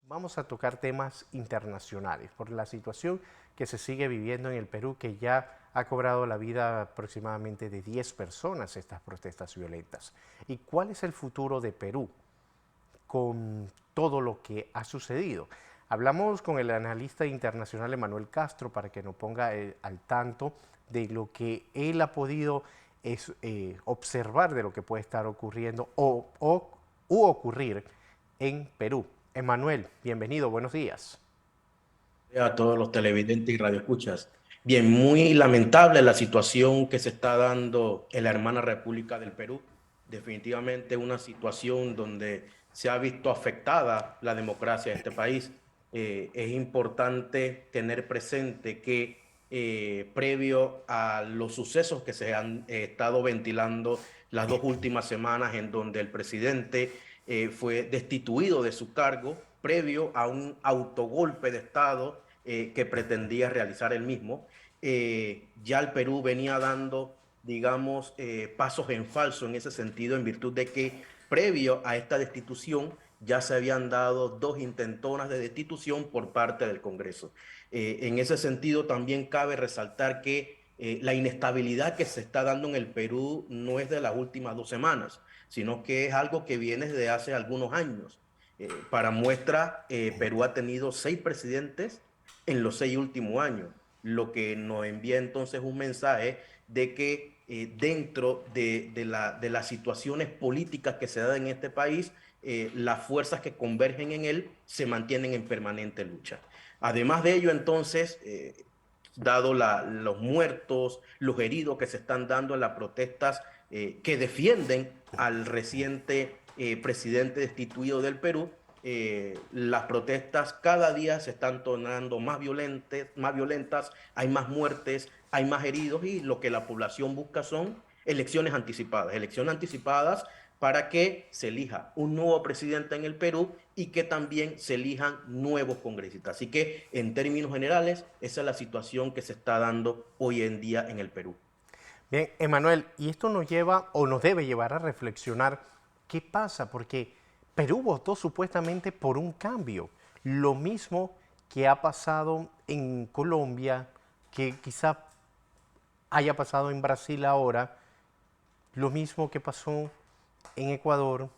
Vamos a tocar temas internacionales por la situación que se sigue viviendo en el Perú, que ya ha cobrado la vida aproximadamente de 10 personas estas protestas violentas. ¿Y cuál es el futuro de Perú con todo lo que ha sucedido? Hablamos con el analista internacional Emanuel Castro para que nos ponga al tanto de lo que él ha podido observar de lo que puede estar ocurriendo u ocurrir en Perú. Emanuel, bienvenido, buenos días. A todos los televidentes y radioescuchas. Bien, muy lamentable la situación que se está dando en la hermana República del Perú. Definitivamente una situación donde se ha visto afectada la democracia de este país. Es importante tener presente que previo a los sucesos que se han estado ventilando las dos últimas semanas, en donde el presidente fue destituido de su cargo previo a un autogolpe de Estado que pretendía realizar el mismo. Ya el Perú venía dando, digamos, pasos en falso en ese sentido, en virtud de que previo a esta destitución ya se habían dado dos intentonas de destitución por parte del Congreso. En ese sentido, también cabe resaltar que la inestabilidad que se está dando en el Perú no es de las últimas 2 semanas, sino que es algo que viene desde hace algunos años. Para muestra, Perú ha tenido 6 presidentes en los 6 últimos años, lo que nos envía entonces un mensaje de que dentro de las situaciones políticas que se dan en este país, las fuerzas que convergen en él se mantienen en permanente lucha. Además de ello, entonces, dado los muertos, los heridos que se están dando en las protestas que defienden al reciente presidente destituido del Perú, las protestas cada día se están tornando más violentas, hay más muertes, hay más heridos y lo que la población busca son elecciones anticipadas para que se elija un nuevo presidente en el Perú y que también se elijan nuevos congresistas. Así que en términos generales, esa es la situación que se está dando hoy en día en el Perú. Bien, Emanuel, y esto nos lleva o nos debe llevar a reflexionar qué pasa, porque Perú votó supuestamente por un cambio, lo mismo que ha pasado en Colombia, que quizá haya pasado en Brasil ahora, lo mismo que pasó en Ecuador. O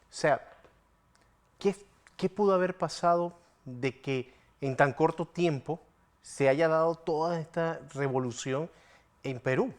sea, ¿qué, qué pudo haber pasado de que en tan corto tiempo se haya dado toda esta revolución en Perú?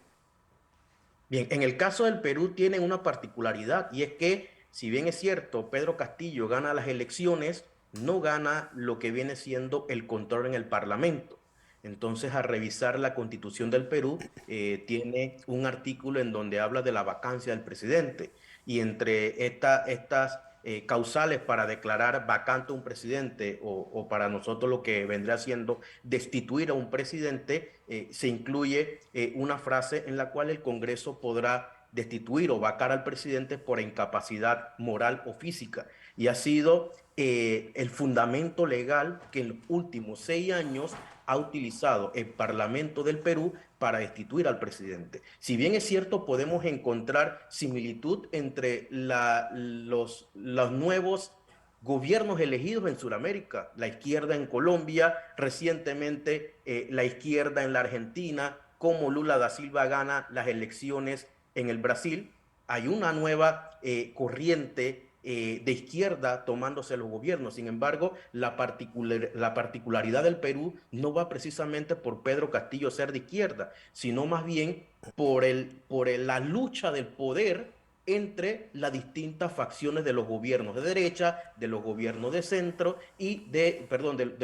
Bien, en el caso del Perú tienen una particularidad y es que, si bien es cierto, Pedro Castillo gana las elecciones, no gana lo que viene siendo el control en el Parlamento. Entonces, al revisar la Constitución del Perú, tiene un artículo en donde habla de la vacancia del presidente y entre estas causales para declarar vacante un presidente o para nosotros lo que vendría siendo destituir a un presidente, se incluye una frase en la cual el Congreso podrá destituir o vacar al presidente por incapacidad moral o física. Y ha sido el fundamento legal que en los últimos 6 años ha utilizado el Parlamento del Perú para destituir al presidente. Si bien es cierto, podemos encontrar similitud entre los nuevos gobiernos elegidos en Sudamérica, la izquierda en Colombia, recientemente la izquierda en la Argentina, como Lula da Silva gana las elecciones en el Brasil, hay una nueva corriente de izquierda tomándose los gobiernos. Sin embargo, la particularidad del Perú no va precisamente por Pedro Castillo ser de izquierda, sino más bien la lucha del poder entre las distintas facciones de los gobiernos de derecha, de los gobiernos de centro y de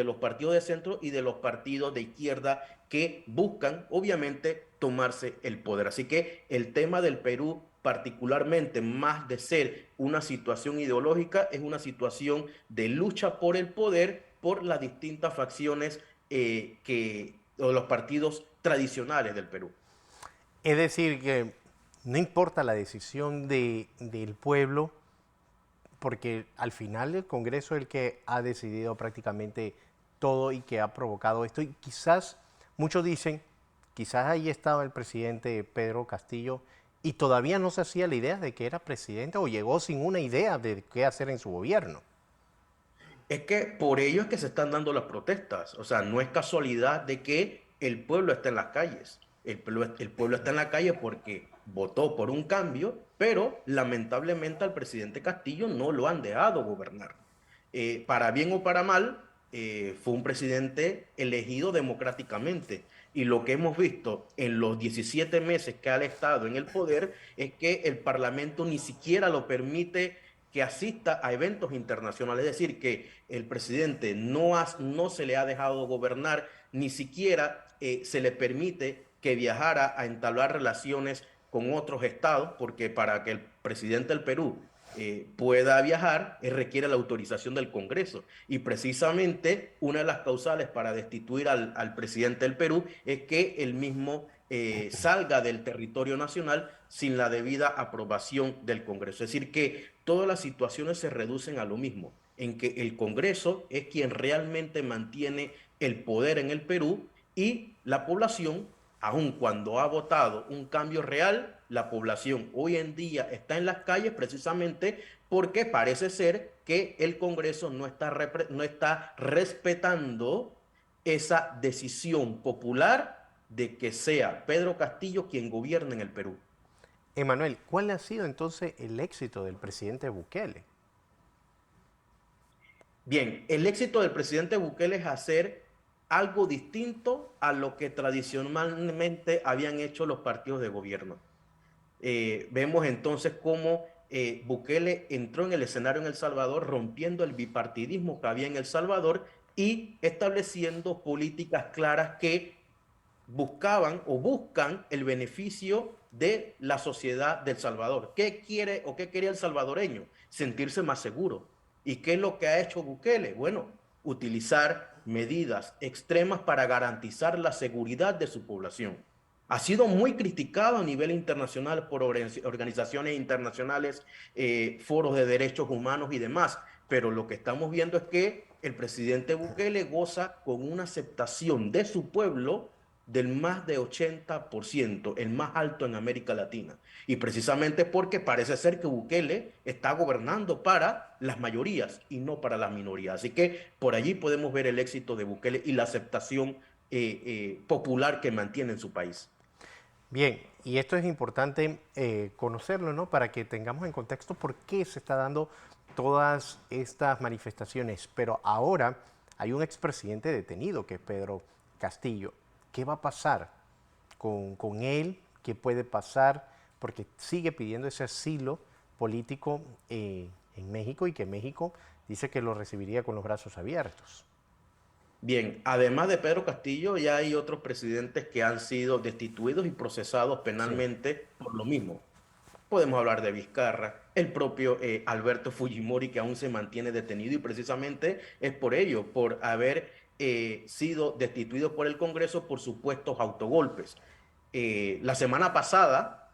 los partidos de centro y de los partidos de izquierda que buscan, obviamente, tomarse el poder. Así que el tema del Perú, particularmente más de ser una situación ideológica, es una situación de lucha por el poder por las distintas facciones o los partidos tradicionales del Perú. Es decir, que no importa la decisión del pueblo, porque al final el Congreso es el que ha decidido prácticamente todo y que ha provocado esto. Y quizás, muchos dicen, quizás ahí estaba el presidente Pedro Castillo y todavía no se hacía la idea de que era presidente o llegó sin una idea de qué hacer en su gobierno. Es que por ello es que se están dando las protestas. O sea, no es casualidad de que el pueblo esté en las calles. El pueblo está en la calle porque votó por un cambio, pero lamentablemente al presidente Castillo no lo han dejado gobernar. Para bien o para mal, fue un presidente elegido democráticamente. Y lo que hemos visto en los 17 meses que ha estado en el poder es que el Parlamento ni siquiera lo permite que asista a eventos internacionales. Es decir, que el presidente no se le ha dejado gobernar, ni siquiera se le permite que viajara a entablar relaciones con otros estados, porque para que el presidente del Perú pueda viajar, requiere la autorización del Congreso. Y precisamente una de las causales para destituir al presidente del Perú es que él mismo salga del territorio nacional sin la debida aprobación del Congreso. Es decir, que todas las situaciones se reducen a lo mismo, en que el Congreso es quien realmente mantiene el poder en el Perú y la población, aun cuando ha votado un cambio real, la población hoy en día está en las calles precisamente porque parece ser que el Congreso no está respetando esa decisión popular de que sea Pedro Castillo quien gobierne en el Perú. Emanuel, ¿cuál ha sido entonces el éxito del presidente Bukele? Bien, el éxito del presidente Bukele es hacer algo distinto a lo que tradicionalmente habían hecho los partidos de gobierno. Vemos entonces cómo Bukele entró en el escenario en El Salvador rompiendo el bipartidismo que había en El Salvador y estableciendo políticas claras que buscaban o buscan el beneficio de la sociedad del Salvador. ¿Qué quiere o qué quería el salvadoreño? Sentirse más seguro. ¿Y qué es lo que ha hecho Bukele? Bueno, utilizar medidas extremas para garantizar la seguridad de su población. Ha sido muy criticado a nivel internacional por organizaciones internacionales, foros de derechos humanos y demás, pero lo que estamos viendo es que el presidente Bukele goza con una aceptación de su pueblo del más de 80%, el más alto en América Latina. Y precisamente porque parece ser que Bukele está gobernando para las mayorías y no para las minorías. Así que por allí podemos ver el éxito de Bukele y la aceptación popular que mantiene en su país. Bien, y esto es importante conocerlo, ¿no? Para que tengamos en contexto por qué se está dando todas estas manifestaciones. Pero ahora hay un expresidente detenido, que es Pedro Castillo. ¿Qué va a pasar con él? ¿Qué puede pasar? Porque sigue pidiendo ese asilo político en México y que México dice que lo recibiría con los brazos abiertos. Bien, además de Pedro Castillo, ya hay otros presidentes que han sido destituidos y procesados Sí. penalmente por lo mismo. Podemos hablar de Vizcarra, el propio Alberto Fujimori, que aún se mantiene detenido y precisamente es por ello, por haber sido destituido por el Congreso por supuestos autogolpes. La semana pasada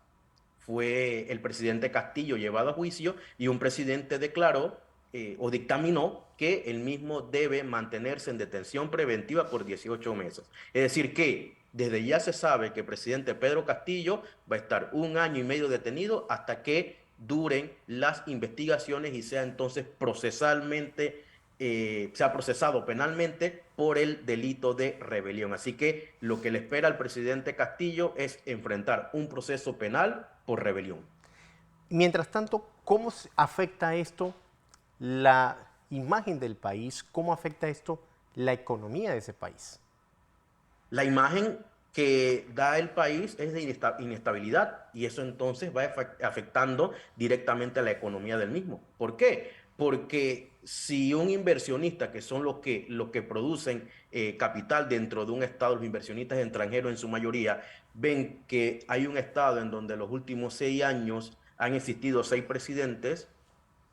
fue el presidente Castillo llevado a juicio y un presidente declaró o dictaminó que el mismo debe mantenerse en detención preventiva por 18 meses. Es decir, que desde ya se sabe que el presidente Pedro Castillo va a estar un año y medio detenido hasta que duren las investigaciones y sea entonces sea procesado penalmente por el delito de rebelión. Así que lo que le espera al presidente Castillo es enfrentar un proceso penal por rebelión. Mientras tanto, ¿cómo afecta esto la imagen del país? ¿Cómo afecta esto la economía de ese país? La imagen que da el país es de inestabilidad y eso entonces va afectando directamente a la economía del mismo. ¿Por qué? Porque si un inversionista, que son los que producen capital dentro de un estado, los inversionistas extranjeros en su mayoría, ven que hay un estado en donde los últimos 6 años han existido 6 presidentes,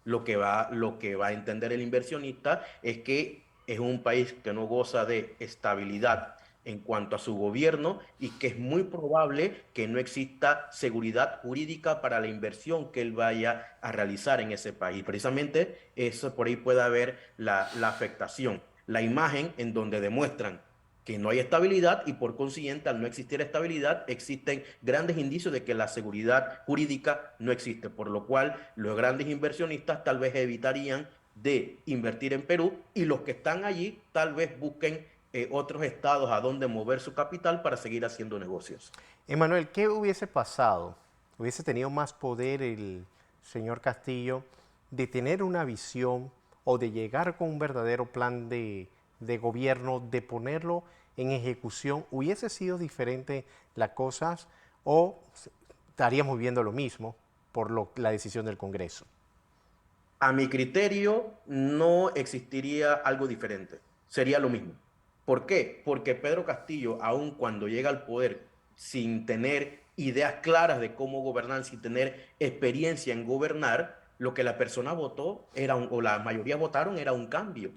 lo que va a entender el inversionista es que es un país que no goza de estabilidad en cuanto a su gobierno y que es muy probable que no exista seguridad jurídica para la inversión que él vaya a realizar en ese país. Precisamente eso por ahí puede haber la afectación, la imagen en donde demuestran que no hay estabilidad y por consiguiente al no existir estabilidad existen grandes indicios de que la seguridad jurídica no existe, por lo cual los grandes inversionistas tal vez evitarían de invertir en Perú, y los que están allí tal vez busquen otros estados a donde mover su capital para seguir haciendo negocios. Emanuel, ¿qué hubiese pasado? ¿Hubiese tenido más poder el señor Castillo de tener una visión o de llegar con un verdadero plan de gobierno, de ponerlo en ejecución? ¿Hubiese sido diferente las cosas o estaríamos viendo lo mismo por la decisión del Congreso? A mi criterio, no existiría algo diferente. Sería lo mismo. ¿Por qué? Porque Pedro Castillo, aun cuando llega al poder sin tener ideas claras de cómo gobernar, sin tener experiencia en gobernar, lo que la persona votó era o la mayoría votaron era un cambio.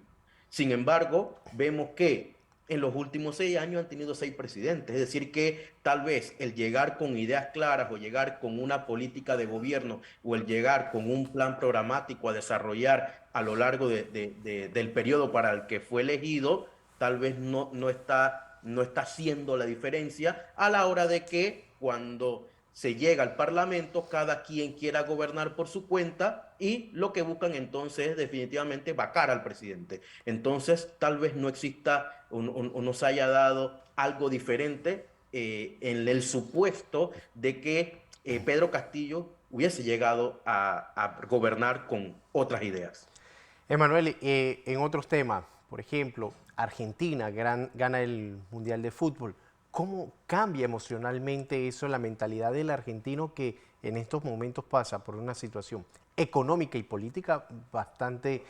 Sin embargo, vemos que en los últimos 6 años han tenido 6 presidentes. Es decir, que tal vez el llegar con ideas claras o llegar con una política de gobierno o el llegar con un plan programático a desarrollar a lo largo del periodo para el que fue elegido, tal vez no está haciendo la diferencia a la hora de que cuando se llega al Parlamento, cada quien quiera gobernar por su cuenta y lo que buscan entonces es definitivamente vacar al presidente. Entonces, tal vez no exista o no se haya dado algo diferente en el supuesto de que Pedro Castillo hubiese llegado a gobernar con otras ideas. Emanuel, en otros temas, por ejemplo, Argentina gana el Mundial de Fútbol. ¿Cómo cambia emocionalmente eso, la mentalidad del argentino que en estos momentos pasa por una situación económica y política bastante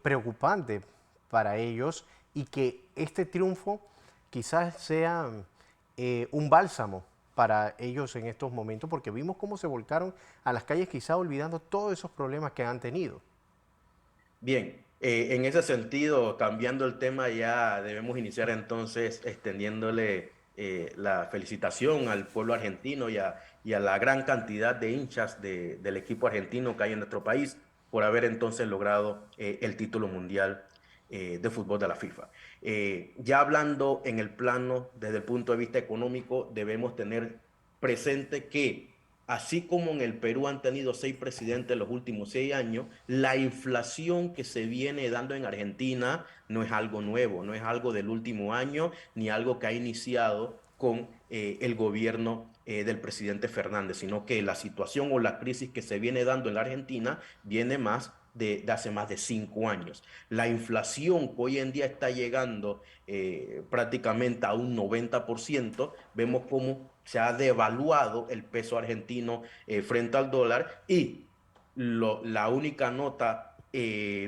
preocupante para ellos y que este triunfo quizás sea un bálsamo para ellos en estos momentos porque vimos cómo se volcaron a las calles quizás olvidando todos esos problemas que han tenido? Bien, en ese sentido, cambiando el tema, ya debemos iniciar entonces extendiéndole la felicitación al pueblo argentino y a la gran cantidad de hinchas del equipo argentino que hay en nuestro país por haber entonces logrado el título mundial de fútbol de la FIFA. Ya hablando en el plano desde el punto de vista económico, debemos tener presente que así como en el Perú han tenido 6 presidentes en los últimos 6 años, la inflación que se viene dando en Argentina no es algo nuevo, no es algo del último año, ni algo que ha iniciado con el gobierno del presidente Fernández, sino que la situación o la crisis que se viene dando en la Argentina viene más de hace más de 5 años. La inflación que hoy en día está llegando prácticamente a un 90%, vemos cómo se ha devaluado el peso argentino frente al dólar y la única nota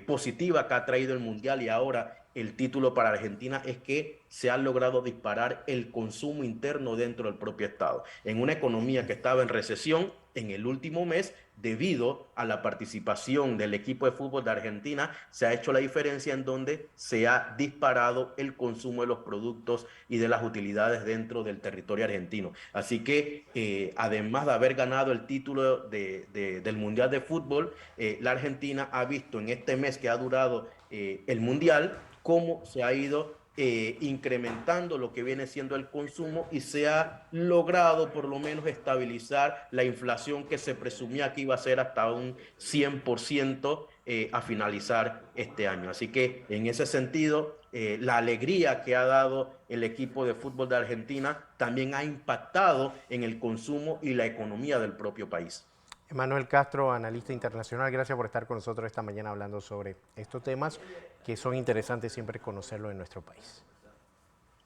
positiva que ha traído el Mundial y ahora el título para Argentina es que se ha logrado disparar el consumo interno dentro del propio Estado. En una economía que estaba en recesión en el último mes, debido a la participación del equipo de fútbol de Argentina, se ha hecho la diferencia en donde se ha disparado el consumo de los productos y de las utilidades dentro del territorio argentino. Así que, además de haber ganado el título del Mundial de Fútbol, la Argentina ha visto en este mes que ha durado el Mundial cómo se ha ido incrementando lo que viene siendo el consumo y se ha logrado por lo menos estabilizar la inflación que se presumía que iba a ser hasta un 100% a finalizar este año. Así que en ese sentido, la alegría que ha dado el equipo de fútbol de Argentina también ha impactado en el consumo y la economía del propio país. Emanuel Castro, analista internacional, gracias por estar con nosotros esta mañana hablando sobre estos temas que son interesantes siempre conocerlo en nuestro país.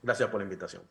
Gracias por la invitación.